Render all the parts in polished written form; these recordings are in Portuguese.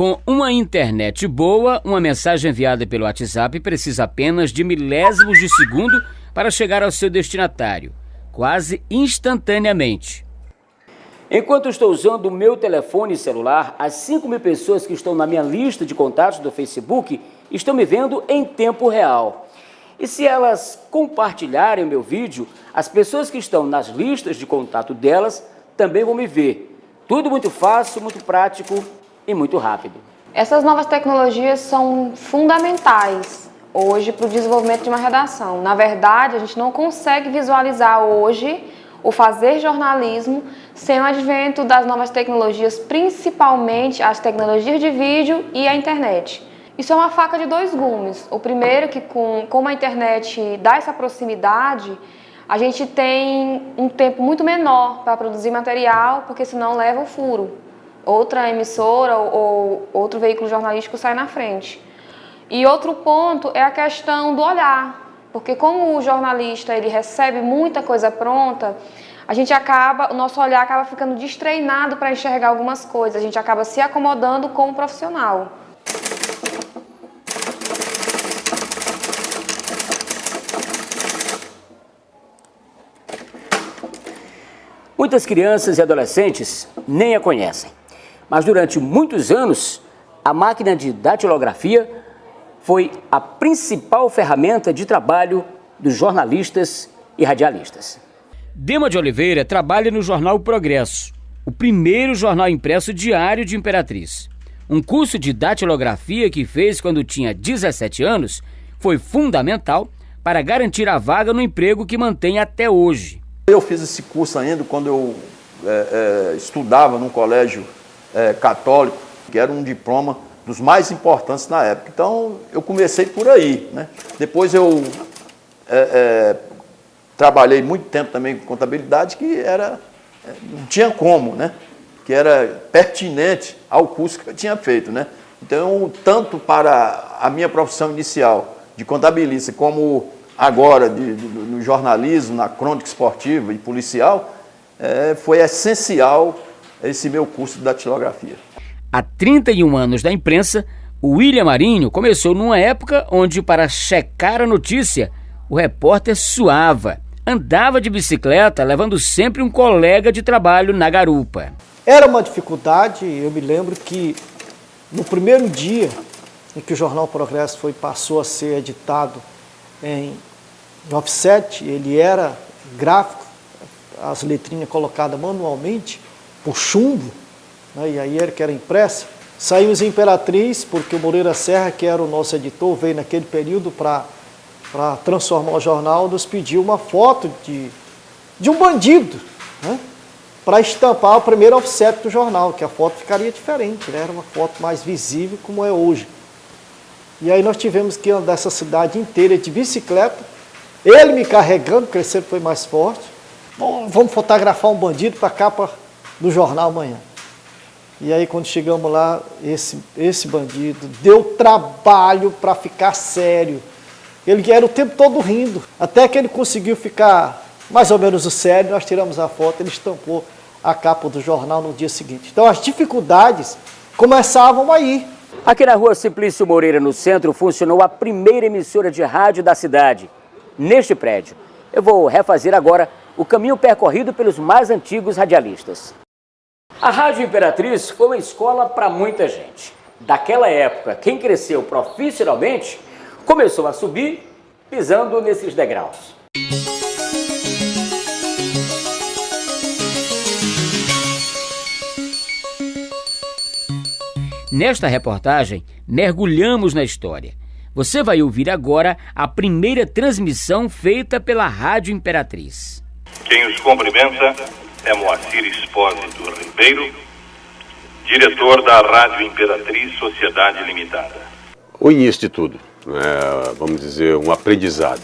Com uma internet boa, uma mensagem enviada pelo WhatsApp precisa apenas de milésimos de segundo para chegar ao seu destinatário, quase instantaneamente. Enquanto estou usando o meu telefone celular, as 5.000 pessoas que estão na minha lista de contatos do Facebook estão me vendo em tempo real. E se elas compartilharem o meu vídeo, as pessoas que estão nas listas de contato delas também vão me ver. Tudo muito fácil, muito prático e muito rápido. Essas novas tecnologias são fundamentais hoje para o desenvolvimento de uma redação. Na verdade, a gente não consegue visualizar hoje o fazer jornalismo sem o advento das novas tecnologias, principalmente as tecnologias de vídeo e a internet. Isso é uma faca de dois gumes. O primeiro que como a internet dá essa proximidade, a gente tem um tempo muito menor para produzir material, porque senão leva o furo. Outra emissora ou outro veículo jornalístico sai na frente. E outro ponto é a questão do olhar, porque como o jornalista ele recebe muita coisa pronta, o nosso olhar acaba ficando destreinado para enxergar algumas coisas, a gente acaba se acomodando como profissional. Muitas crianças e adolescentes nem a conhecem, mas durante muitos anos, a máquina de datilografia foi a principal ferramenta de trabalho dos jornalistas e radialistas. Dema de Oliveira trabalha no jornal O Progresso, o primeiro jornal impresso diário de Imperatriz. Um curso de datilografia que fez quando tinha 17 anos foi fundamental para garantir a vaga no emprego que mantém até hoje. Eu fiz esse curso ainda quando eu estudava num colégio católico, que era um diploma dos mais importantes na época. Então, eu comecei por aí, né? Depois eu trabalhei muito tempo também com contabilidade, que não tinha como, né? Que era pertinente ao curso que eu tinha feito, né? Então, tanto para a minha profissão inicial de contabilista, como agora no jornalismo, na crônica esportiva e policial, foi essencial esse meu curso de datilografia. Há 31 anos da imprensa, o William Marinho começou numa época onde, para checar a notícia, o repórter suava, andava de bicicleta, levando sempre um colega de trabalho na garupa. Era uma dificuldade, eu me lembro que no primeiro dia em que o Jornal Progresso passou a ser editado em offset, ele era gráfico, as letrinhas colocadas manualmente, por chumbo, né, e aí que era impressa. Saímos em Imperatriz, porque o Moreira Serra, que era o nosso editor, veio naquele período para transformar o jornal, nos pediu uma foto de um bandido, né, para estampar o primeiro offset do jornal, que a foto ficaria diferente, né, era uma foto mais visível como é hoje. E aí nós tivemos que andar essa cidade inteira de bicicleta, ele me carregando, porque ele sempre foi mais forte. Bom, vamos fotografar um bandido para a capa do jornal amanhã. E aí quando chegamos lá, esse bandido deu trabalho para ficar sério. Ele era o tempo todo rindo, até que ele conseguiu ficar mais ou menos sério, nós tiramos a foto, ele estampou a capa do jornal no dia seguinte. Então as dificuldades começavam aí. Aqui na rua Simplício Moreira, no centro, funcionou a primeira emissora de rádio da cidade. Neste prédio, eu vou refazer agora o caminho percorrido pelos mais antigos radialistas. A Rádio Imperatriz foi uma escola para muita gente. Daquela época, quem cresceu profissionalmente começou a subir pisando nesses degraus. Nesta reportagem, mergulhamos na história. Você vai ouvir agora a primeira transmissão feita pela Rádio Imperatriz. Quem os cumprimenta é Moacir Espósito Ribeiro, diretor da Rádio Imperatriz Sociedade Limitada. O início de tudo, vamos dizer, um aprendizado.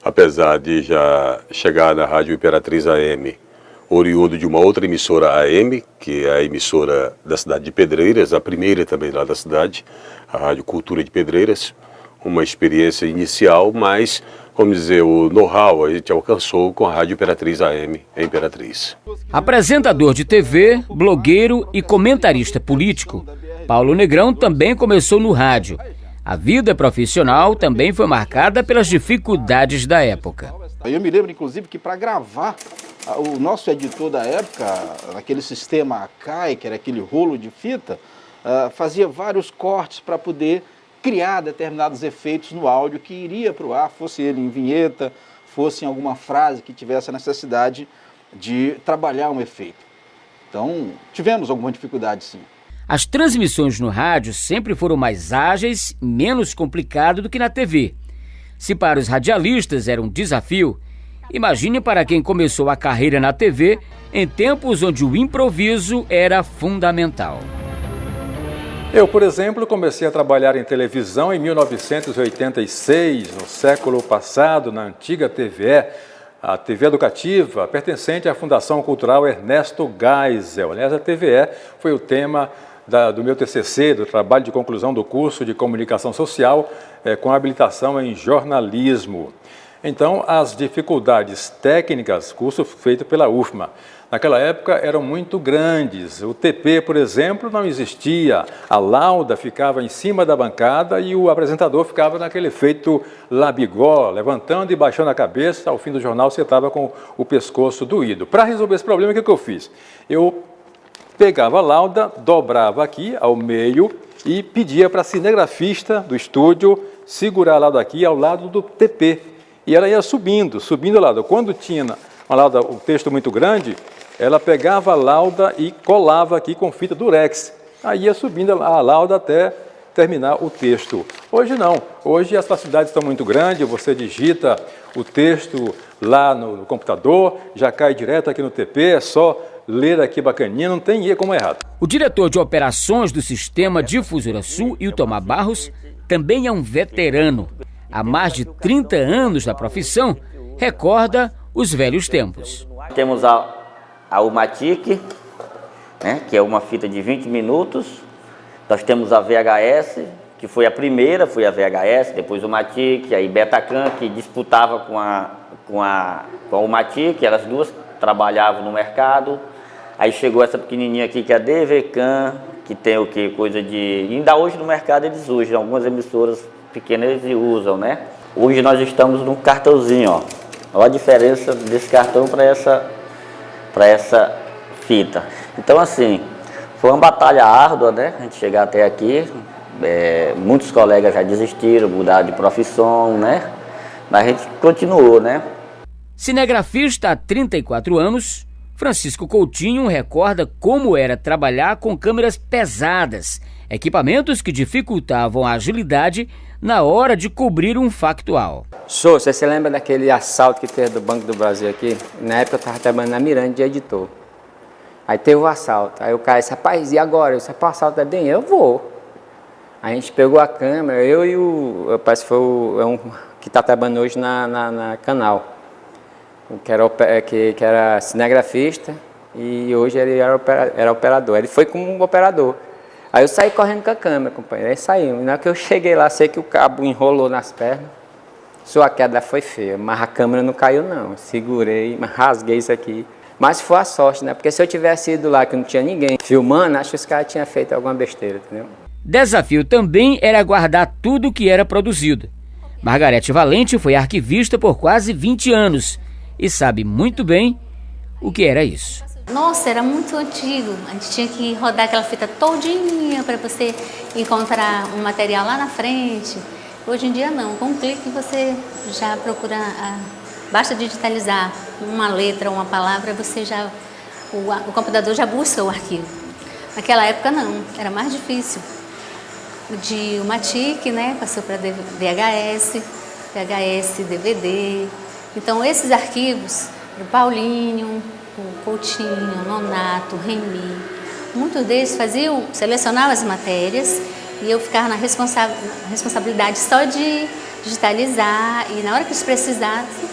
Apesar de já chegar na Rádio Imperatriz AM, oriundo de uma outra emissora AM, que é a emissora da cidade de Pedreiras, a primeira também lá da cidade, a Rádio Cultura de Pedreiras, uma experiência inicial, mas, vamos dizer, o know-how a gente alcançou com a Rádio Imperatriz AM em Imperatriz. Apresentador de TV, blogueiro e comentarista político, Paulo Negrão também começou no rádio. A vida profissional também foi marcada pelas dificuldades da época. Eu me lembro, inclusive, que para gravar, o nosso editor da época, aquele sistema Akai, que era aquele rolo de fita, fazia vários cortes para poder criar determinados efeitos no áudio que iria para o ar, fosse ele em vinheta, fosse em alguma frase que tivesse a necessidade de trabalhar um efeito. Então, tivemos alguma dificuldade, sim. As transmissões no rádio sempre foram mais ágeis e menos complicado do que na TV. Se para os radialistas era um desafio, imagine para quem começou a carreira na TV em tempos onde o improviso era fundamental. Eu, por exemplo, comecei a trabalhar em televisão em 1986, no século passado, na antiga TVE, a TV educativa, pertencente à Fundação Cultural Ernesto Geisel. Aliás, a TVE foi o tema do meu TCC, do trabalho de conclusão do curso de Comunicação Social, com habilitação em jornalismo. Então, as dificuldades técnicas, curso feito pela UFMA, naquela época eram muito grandes. O TP, por exemplo, não existia. A lauda ficava em cima da bancada e o apresentador ficava naquele efeito labigó, levantando e baixando a cabeça. Ao fim do jornal, você estava com o pescoço doído. Para resolver esse problema, o que eu fiz? Eu pegava a lauda, dobrava aqui ao meio e pedia para a cinegrafista do estúdio segurar a lauda aqui ao lado do TP. E ela ia subindo a lauda. Quando tinha uma lauda, um texto muito grande, ela pegava a lauda e colava aqui com fita durex. Aí ia subindo a lauda até terminar o texto. Hoje não. Hoje as facilidades estão muito grandes, você digita o texto lá no computador, já cai direto aqui no TP, é só ler aqui bacaninha, não tem como errar. O diretor de operações do Sistema Difusora Sul, Iltomar Barros, também é um veterano. Há mais de 30 anos da profissão, recorda os velhos tempos. Temos a Umatic, né, que é uma fita de 20 minutos. Nós temos a VHS, que foi a primeira, foi a VHS, depois o Umatic, aí Betacam, que disputava com a Umatic, elas duas trabalhavam no mercado. Aí chegou essa pequenininha aqui, que é a DVCam, que tem o que? Coisa de... Ainda hoje no mercado eles usam, algumas emissoras pequenas eles usam, né? Hoje nós estamos num cartãozinho, ó. Olha a diferença desse cartão para essa fita. Então, assim, foi uma batalha árdua, né? A gente chegar até aqui. Muitos colegas já desistiram, mudaram de profissão, né? Mas a gente continuou, né? Cinegrafista há 34 anos, Francisco Coutinho recorda como era trabalhar com câmeras pesadas, equipamentos que dificultavam a agilidade na hora de cobrir um factual. Senhor, você se lembra daquele assalto que teve do Banco do Brasil aqui? Na época eu estava trabalhando na Miranda de editor. Aí teve o assalto. Aí o cara disse, rapaz, e agora? Se o assalto é bem, eu vou. Aí a gente pegou a câmera, eu e o... Parece que foi um que está trabalhando hoje na Canal. Que era cinegrafista e hoje ele era operador. Ele foi como um operador. Aí eu saí correndo com a câmera, companheiro. Aí saímos. Na hora que eu cheguei lá, sei que o cabo enrolou nas pernas. Sua queda foi feia, mas a câmera não caiu não. Eu segurei, rasguei isso aqui. Mas foi a sorte, né? Porque se eu tivesse ido lá que não tinha ninguém filmando, acho que os caras tinham feito alguma besteira, entendeu? Desafio também era guardar tudo que era produzido. Margarete Valente foi arquivista por quase 20 anos e sabe muito bem o que era isso. Nossa, era muito antigo. A gente tinha que rodar aquela fita todinha para você encontrar um material lá na frente. Hoje em dia não, com um clique você já procura, basta digitalizar uma letra, uma palavra, o computador já busca o arquivo. Naquela época não, era mais difícil. De Umatic, né, passou para VHS, DVD. Então esses arquivos, o Paulinho, o Coutinho, o Nonato, o Remy, muitos deles selecionavam as matérias e eu ficava na responsabilidade só de digitalizar e na hora que eles precisassem,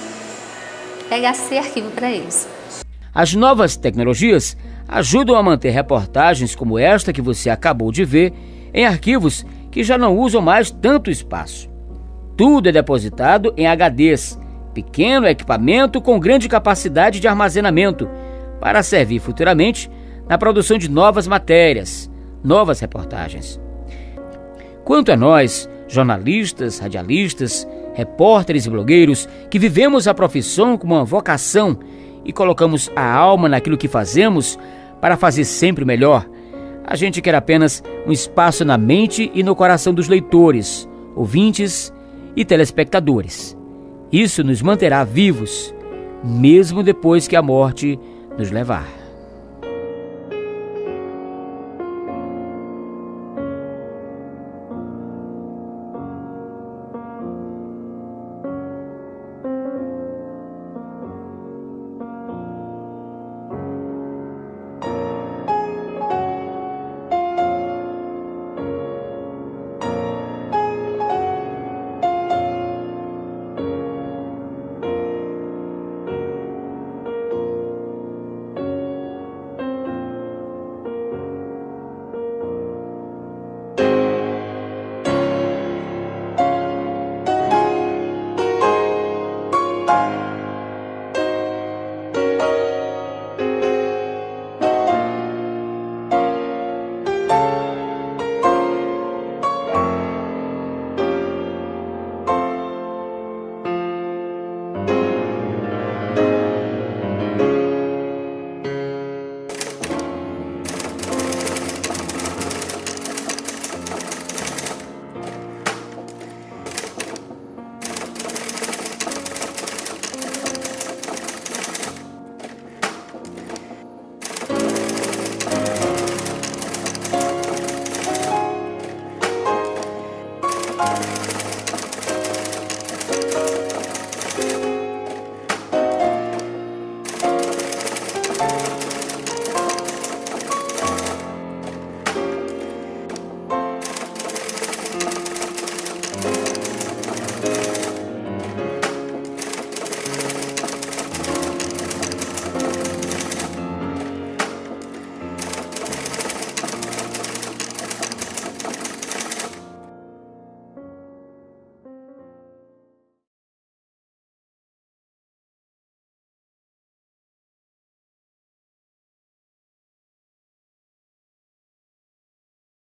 pegar esse arquivo para eles. As novas tecnologias ajudam a manter reportagens como esta que você acabou de ver em arquivos que já não usam mais tanto espaço. Tudo é depositado em HDs, pequeno equipamento com grande capacidade de armazenamento, para servir futuramente na produção de novas matérias, novas reportagens. Quanto a nós, jornalistas, radialistas, repórteres e blogueiros, que vivemos a profissão como uma vocação e colocamos a alma naquilo que fazemos para fazer sempre melhor, a gente quer apenas um espaço na mente e no coração dos leitores, ouvintes e telespectadores. Isso nos manterá vivos, mesmo depois que a morte nos levar.